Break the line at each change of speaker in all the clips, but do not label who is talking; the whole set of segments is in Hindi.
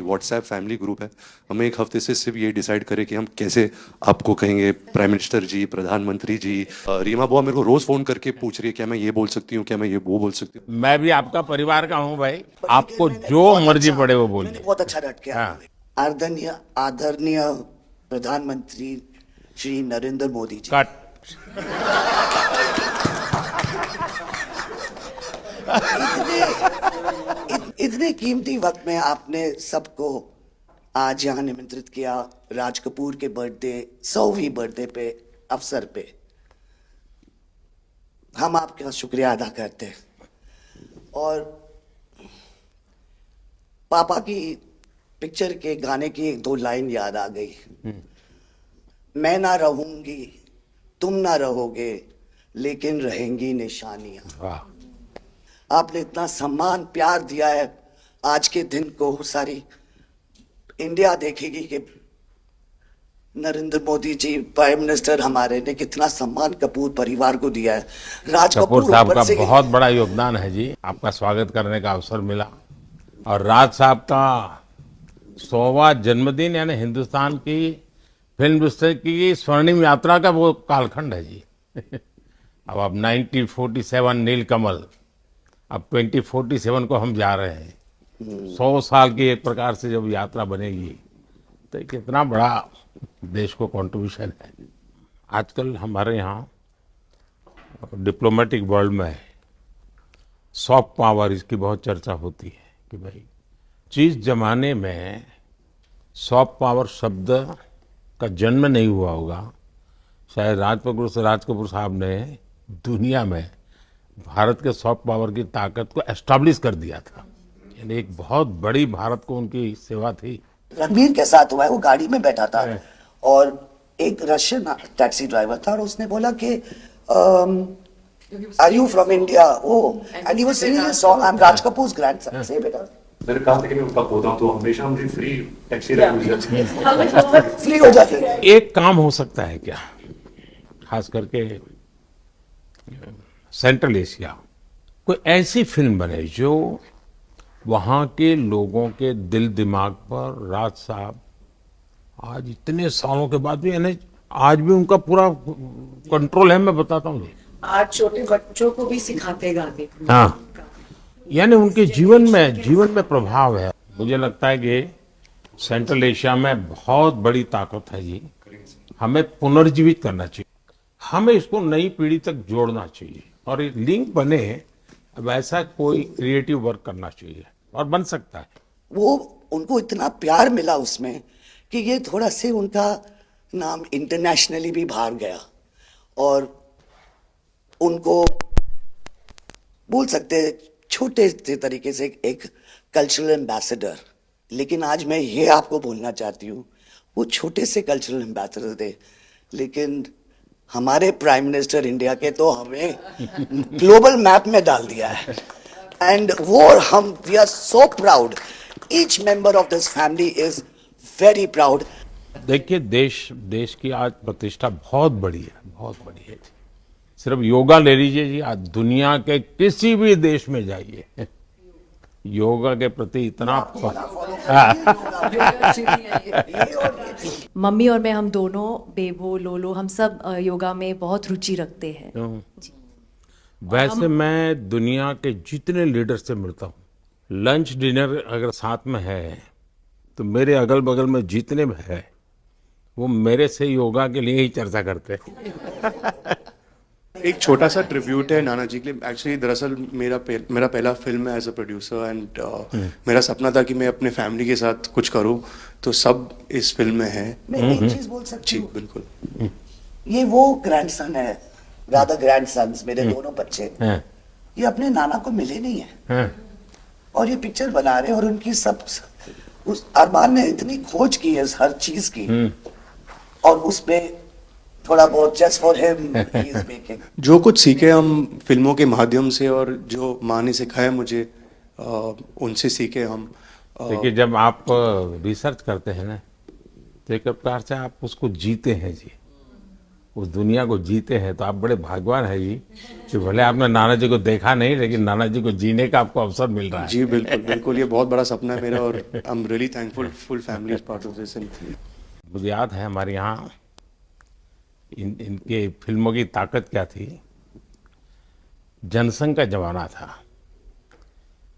व्हाट्सएप फैमिली ग्रुप है। हमें एक हफ्ते से सिर्फ ये डिसाइड करें कि हम कैसे आपको कहेंगे प्राइम मिनिस्टर जी, प्रधानमंत्री जी। रीमा बुआ मेरे को रोज फोन करके पूछ रही है क्या मैं ये बोल सकती हूँ, क्या मैं ये वो बोल सकती हूँ।
मैं भी आपका परिवार का हूं भाई,
पर लेकिन
आपको जो मर्जी पड़े वो
मैंने
बोलिए।
बहुत अच्छा डट के
हाँ।
आदरणीय आदरणीय प्रधानमंत्री श्री नरेंद्र मोदी जी,
कट।
इतने कीमती वक्त में आपने सबको आज यहाँ निमंत्रित किया राज कपूर के बर्थडे 100वीं बर्थडे पे अवसर पे। हम आपका शुक्रिया अदा करते हैं। और पापा की पिक्चर के गाने की एक दो लाइन याद आ गई। मैं ना रहूंगी, तुम ना रहोगे, लेकिन रहेंगी निशानियां।
वाह।
आपने इतना सम्मान प्यार दिया है, आज के दिन को सारी इंडिया देखेगी कि नरेंद्र मोदी जी प्राइम मिनिस्टर हमारे ने कितना सम्मान कपूर परिवार को दिया है। राज
कपूर
कपूर
साहब
ऊपर
का
से
बहुत बड़ा योगदान है जी, आपका स्वागत करने का अवसर मिला। और राज साहब का 100वां जन्मदिन यानी हिंदुस्तान की फिल्म इंडस्ट्री की स्वर्णिम यात्रा का वो कालखंड है जी। अब 1947 नीलकमल, अब 2047 को हम जा रहे हैं। 100 साल की एक प्रकार से जब यात्रा बनेगी तो कितना बड़ा देश को कंट्रीब्यूशन है। आजकल हमारे यहाँ डिप्लोमेटिक वर्ल्ड में सॉफ्ट पावर इसकी बहुत चर्चा होती है कि भाई जिस जमाने में सॉफ्ट पावर शब्द का जन्म नहीं हुआ होगा, शायद राज कपूर साहब ने दुनिया में भारत के सॉफ्ट पावर की ताकत को एस्टैब्लिश कर दिया था। यानी एक बहुत बड़ी भारत को उनकी सेवा थी।
रणबीर के साथ हुआ है, वो गाड़ी में बैठा था और एक रशियन टैक्सी ड्राइवर था और उसने बोला कि are you from India? Oh and he was singing a song, I am Raj Kapoor's grandson. से बेटा
मैंने कहा था कि मैं उनका पोता हूँ तो हमेशा मुझे फ्री टैक्सी मिल
फ्री हो जाते हैं।
एक काम हो सकता है क्या, खास करके सेंट्रल एशिया, कोई ऐसी फिल्म बने जो वहाँ के लोगों के दिल दिमाग पर राज साहब आज इतने सालों के बाद भी, यानी आज भी उनका पूरा कंट्रोल है। मैं बताता हूँ,
आज छोटे बच्चों को भी सिखाते गाने।
हाँ, यानी उनके जीवन में प्रभाव है। मुझे लगता है कि सेंट्रल एशिया में बहुत बड़ी ताकत है जी। हमें पुनर्जीवित करना चाहिए, हमें इसको नई पीढ़ी तक जोड़ना चाहिए और एक लिंक बने। अब ऐसा कोई क्रिएटिव वर्क करना चाहिए और बन सकता है।
वो उनको इतना प्यार मिला उसमें कि ये थोड़ा से उनका नाम इंटरनेशनली भी बाहर गया और उनको बोल सकते हैं छोटे से तरीके से एक कल्चरल एम्बेसडर। लेकिन आज मैं ये आपको बोलना चाहती हूँ, वो छोटे से कल्चरल एम्बेसडर थे, लेकिन हमारे प्राइम मिनिस्टर इंडिया के तो हमें ग्लोबल मैप में डाल दिया है। एंड वो हम we are so proud, each member of this family is very proud.
देखिए, देश की आज प्रतिष्ठा बहुत बड़ी है, बहुत बड़ी है। सिर्फ योगा ले लीजिए जी, आज दुनिया के किसी भी देश में जाइए, योगा के प्रति इतना
मम्मी और मैं, हम दोनों, बेबो लोलो, हम सब योगा में बहुत रुचि रखते हैं। जी।
वैसे मैं दुनिया के जितने लीडर से मिलता हूँ, लंच डिनर अगर साथ में है तो मेरे अगल बगल में जितने भी है वो मेरे से योगा के लिए ही चर्चा करते हैं।
एक छोटा सा ट्रिब्यूट है नाना जी के लिए। एक्चुअली दरअसल मेरा पहला फिल्म है एज अ प्रोड्यूसर एंड मेरा सपना था कि मैं अपने फैमिली के साथ कुछ करूं, तो सब इस फिल्म में है।
मैं एक चीज बोल सकती
जी
हूँ,
बिल्कुल।
ये वो ग्रैंडसन है, रादर ग्रैंडसन्स, मेरे दोनों बच्चे,
हैं,
ये अपने नाना को मिले नहीं है
हैं।
और ये पिक्चर बना रहे हैं और उनकी सब उस अरमान ने इतनी खोज की है हर चीज की और उसमें थोड़ा बहुत just for him he is making.
जो कुछ सीखे हम फिल्मों के माध्यम से और जो माँ ने सिखाया मुझे, उनसे सीखे हम।
देखिए, जब आप रिसर्च करते हैं ना तो एक प्रकार से आप उसको जीते हैं जी। उस दुनिया को जीते हैं, तो आप बड़े भाग्यवान हैं जी कि भले आपने नाना जी को देखा नहीं, लेकिन नाना जी को जीने का आपको अवसर मिल रहा है।
जी बिल्कुल बिल्कुल, ये बहुत बड़ा सपना है मेरा और I am really thankful, full family is part of this.
मुझे याद है हमारे यहाँ इनके फिल्मों की ताकत क्या थी। जनसंघ का जमाना था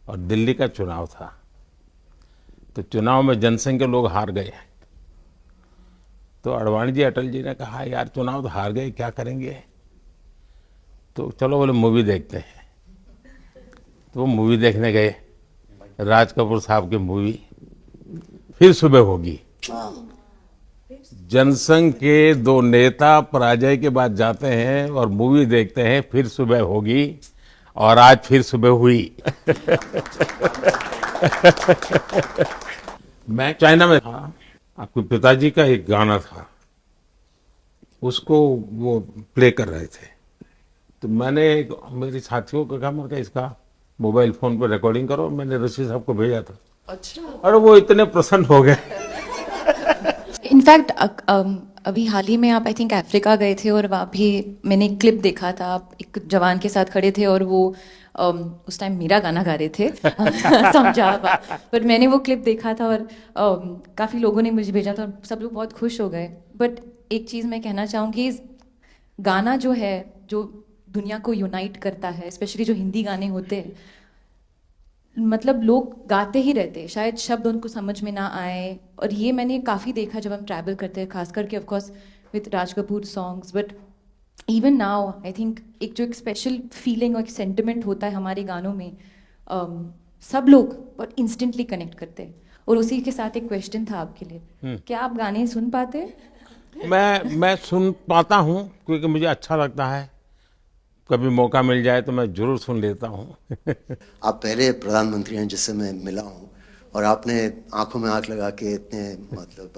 और दिल्ली का चुनाव था, तो चुनाव में जनसंघ के लोग हार गए। तो अडवाणी जी, अटल जी ने कहा यार चुनाव तो हार गए, क्या करेंगे, तो चलो बोले मूवी देखते हैं। तो वो मूवी देखने गए, राज कपूर साहब की मूवी फिर सुबह होगी। जनसंघ के दो नेता पराजय के बाद जाते हैं और मूवी देखते हैं फिर सुबह होगी, और आज फिर सुबह हुई। मैं चाइना में था, आपके पिताजी का एक गाना था, उसको वो प्ले कर रहे थे। तो मैंने मेरी साथियों को कहा, मैं इसका मोबाइल फोन पर रिकॉर्डिंग करो, मैंने ऋषि साहब को भेजा था। अच्छा। और वो इतने प्रसन्न हो गए।
इनफैक्ट अभी हाल ही में आप आई थिंक अफ्रीका गए थे और वहाँ भी मैंने एक क्लिप देखा था, आप एक जवान के साथ खड़े थे और वो उस टाइम मेरा गाना गा रहे थे। समझा पर मैंने वो क्लिप देखा था और काफ़ी लोगों ने मुझे भेजा था और सब लोग बहुत खुश हो गए। बट एक चीज़ मैं कहना चाहूँगी, गाना जो है जो दुनिया को यूनाइट करता है, स्पेशली जो हिंदी गाने होते हैं, मतलब लोग गाते ही रहते हैं, शायद शब्द उनको समझ में ना आए। और ये मैंने काफ़ी देखा जब हम ट्रैवल करते हैं, खास करके of course with Raj Kapoor songs. But even now I think एक जो एक स्पेशल फीलिंग और एक सेंटिमेंट होता है हमारे गानों में, सब लोग बहुत इंस्टेंटली कनेक्ट करते हैं। और उसी के साथ एक क्वेश्चन था आपके लिए, क्या आप गाने सुन पाते हैं?
मैं सुन पाता हूँ क्योंकि मुझे अच्छा लगता है, कभी मौका मिल जाए तो मैं जरूर सुन लेता हूँ।
आप पहले प्रधानमंत्री हैं जिससे मैं मिला हूँ, और आपने आंखों में आंख लगा के इतने मतलब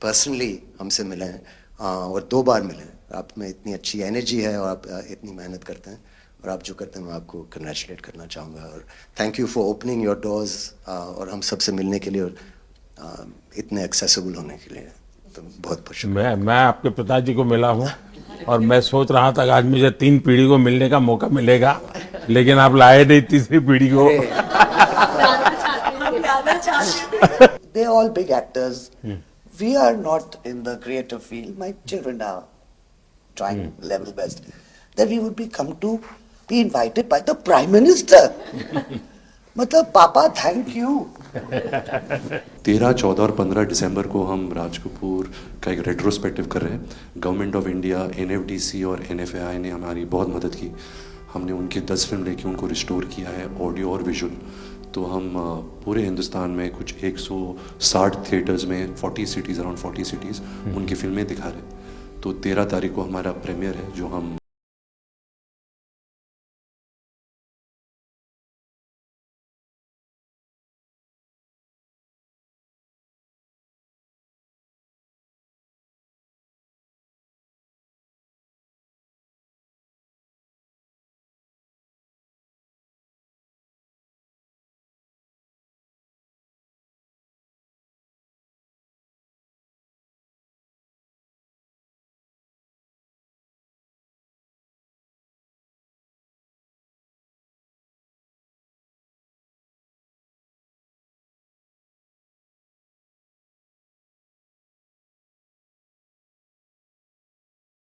पर्सनली हमसे मिले हैं, और 2 बार मिले हैं। आप में इतनी अच्छी एनर्जी है और आप इतनी मेहनत करते हैं, और आप जो करते हैं मैं आपको कंग्रेचुलेट करना चाहूँगा। और thank you for opening your doors, और हम सबसे मिलने के लिए और इतने एक्सेसिबल होने के लिए, तो बहुत खुश हूँ।
मैं आपके पिताजी को मिला हूँ और मैं सोच रहा था कि आज मुझे 3 पीढ़ी को मिलने का मौका मिलेगा, लेकिन आप लाए नहीं तीसरी पीढ़ी को।
They're all big actors. We are not in the creative field. My children are trying level best. That we would be invited by the Prime Minister. मतलब पापा थैंक यू।
13, 14 और 15 दिसंबर को हम राज कपूर का एक रेट्रोस्पेक्टिव कर रहे हैं। गवर्नमेंट ऑफ इंडिया, NFDC और NFAI ने हमारी बहुत मदद की। हमने उनकी 10 फिल्म लेके उनको रिस्टोर किया है, ऑडियो और विजुअल। तो हम पूरे हिंदुस्तान में कुछ 160 थिएटर्स में 40 सिटीज़, अराउंड 40 सिटीज़ उनकी फिल्में दिखा रहे हैं। तो 13 तारीख को हमारा प्रीमियर है, जो हम